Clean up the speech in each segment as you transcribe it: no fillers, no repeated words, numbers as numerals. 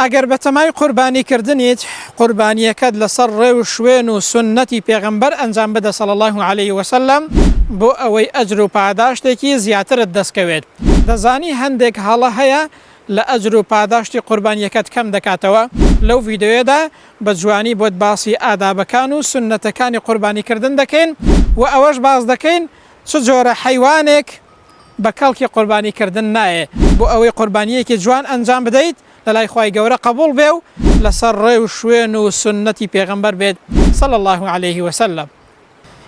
ئەگەر بەتەمای قوربانیکردنیت قوربانیەکەت لەسەر ڕێو و شوێن و سونەتی پێغەمبەر ئەنجام بدە صلی الله عليه وسلم بۆ ئەوەی ئەجر و پاداشتێکی زیاترت دەستکەوێت. دەزانی هەندێک هەڵە هەیە لە ئەجر و پاداشتی قوربانیەکەت کەم دەکاتەوە. لەو ڤیدیۆیەدا بە جوانی بۆت باسی ئادابەکان و سونەتەکانی قوربانیکردن دەکەین و ئەوەش باز دەکەین چ جۆرە حەیوانێک بە کەڵکی قوربانیکردن نایە بۆ ئەوەی قوربانیەکی جوان ئەنجام بدەیت لەلای خوای گەورە قبول بێ و لەسەر ڕێ و شوێن و سونەتی پێغەمبەر بێت صلی الله عليه وسلم.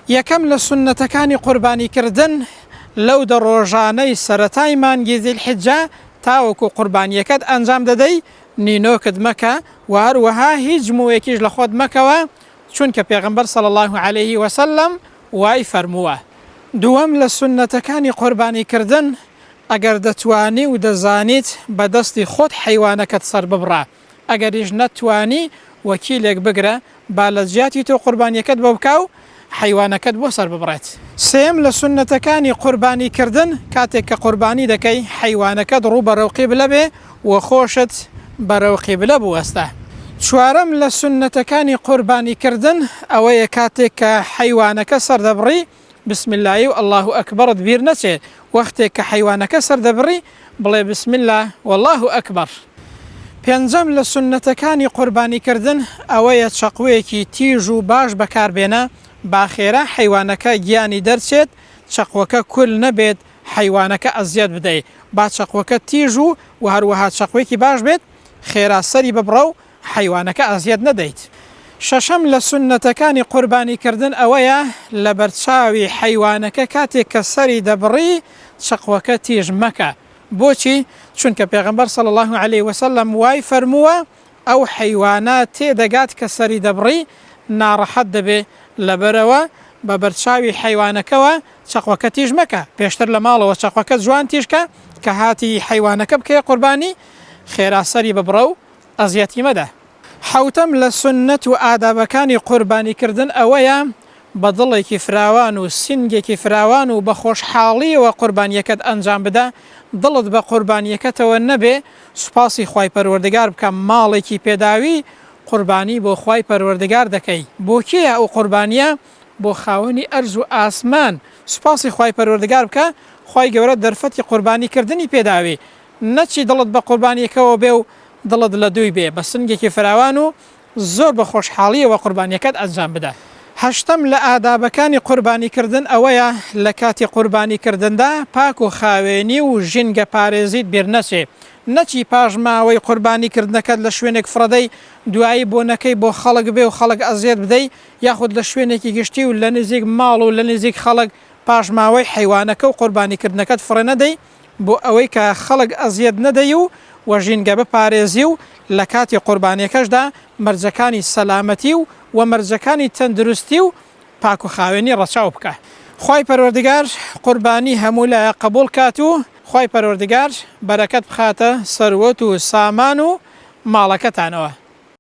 یەکەم لە سونەتەکانی قوربانیکردن لەو دە ڕۆژانەی سەرەتای مانگی زیلحیجە تاوەکو قوربانیەکەت ئەنجام دەدەی نینۆکت مەکە و هەروەها هیچ مووێکیش لە خۆت مەکەوە چونکە پێغەمبەر صلی الله عليه وسلم وای فەرمووە. دووەم لە سونەتەکانی قوربانیکردن ئەگەر دەتوانی و دەزانیت بەدەستی خۆت حەیوانەکەت سەر ببڕە، ئەگەریش نەتوانی وەکیلێک بگرە با لە جیاتی تۆ قوربانیەکەت بۆ بکە و حەیوانەکەت بۆ سەر ببڕێت. سێم لە سونەتەکانی قوربانیکردن کاتێک کە قوربانی دەکەی حەیوانەکەت ڕوو بەرەو قیبلە بێ و خۆشت بەرەو قیبلە بوەستە. چوارەم لە سونەتەکانی قوربانیکردن ئەوەیە کاتێک کە حەیوانەکە سەردەبڕی بسم الله و الله ئەکبەرت بیر نەچێت، وەختێک کە حەیوانەکە سەردەبڕی بڵێ بسم الله والله ئەکبەر. پێنجەم لە سونەتەکانی قوربانیکردن ئەوەیە چەقوەیەکی تیژ و باش بەکاربێنە با خێرا حەیوانەکە گیانی دەرچێت، چەقوەکە کول نەبێت حەیوانەکە ئەزیەت بدەیت، با چەقوەکە تیژ و هەروەها چەقوەیەکی باش بێت خێرا سەری ببڕە و حەیوانەکە ئەزیەت نەدەیت. شەشەم لە سونەتەکانی قوربانیکردن ئەوەیە لە بەرچاوی حەیوانەکە کاتێک کە سەری دەبڕی چەقوەکە تیژ مەکە. بۆچی؟ چونکە پێغەمبەر صلی الله عليه وسلم وای فەرمووە ئەو حەیوانە تێدەگات کە سەری دەبڕی ناڕەحەت دەبێ لەبەرەوە بە بەرچاوی حەیوانەکەوە چەقوەکە تیژ مەکە. پێشتر لە ماڵەوە چەقوەکە جوان تیژکە کە هاتی حەیوانەکە بکەیە قوربانی خێرا سەری ببڕە و ئەزیەتی مەدە. حوتەم لە سونەت و ئادابەکانی قوربانیکردن ئەوەیە بە دڵێکی فراوان و سینگێکی فراوان و بە خۆشحاڵیەوە قوربانیەکەت ئەنجام بدە، دڵت بە قوربانیەکەتەوە نەبێ سوپاسی خوای پەروەردگار بکە ماڵێکی پێداوی قوربانی بۆ خوای پەروەردگار دەکەی. بۆ کێیە ئەو قوربانیە؟ بۆ خاوەنی ئەرز و ئاسمان سوپاسی خوای پەروەردگار بکە خوای گەورە دەرفەتی قوربانیکردنی پێداوی، نەچی دڵت بە قوربانیەکەوە بێ و دڵت لە دووی بێ، بە سنگێکی فراوان و زۆر بە خۆشحاڵیەوە قوربانیەکەت ئەنجام بدە. هەشتەم لە ئادابەکانی قوربانیکردن ئەوەیە لە کاتی قوربانیکردندا پاک و خاوێنی و ژینگە پارێزیت بیر نەچێ، نەچی پاش ماوەی قوربانیکردنەکەت لە شوێنێک فڕەدەی دوایی بۆ نەکەی بۆ خەڵک بێ و خەڵک ئەزیەت بدەی، یاخود لە شوێنێکی گشتی و لە نزیک ماڵ و لە نزیک خەڵک پاش ماوەی حەیوانەکە و قوربانیکردنەکەت فڕە نەدەی بۆ ئەوەی کە خەڵک ئەزیەت نەدەی و وەژینگە بپارێزی و لە کاتی قوربانیەکەشدا مەرجەکانی سەلامەتی و مەرجەکانی تەندروستی و پاک و خاوێنی ڕەچاو بکە. خوای پەروەردگار قوربانی هەموو لایە قبول کات و خوای پەروەردگار بەرەکەت بخاتە سەروەت و سامان و ماڵەکەتانەوە.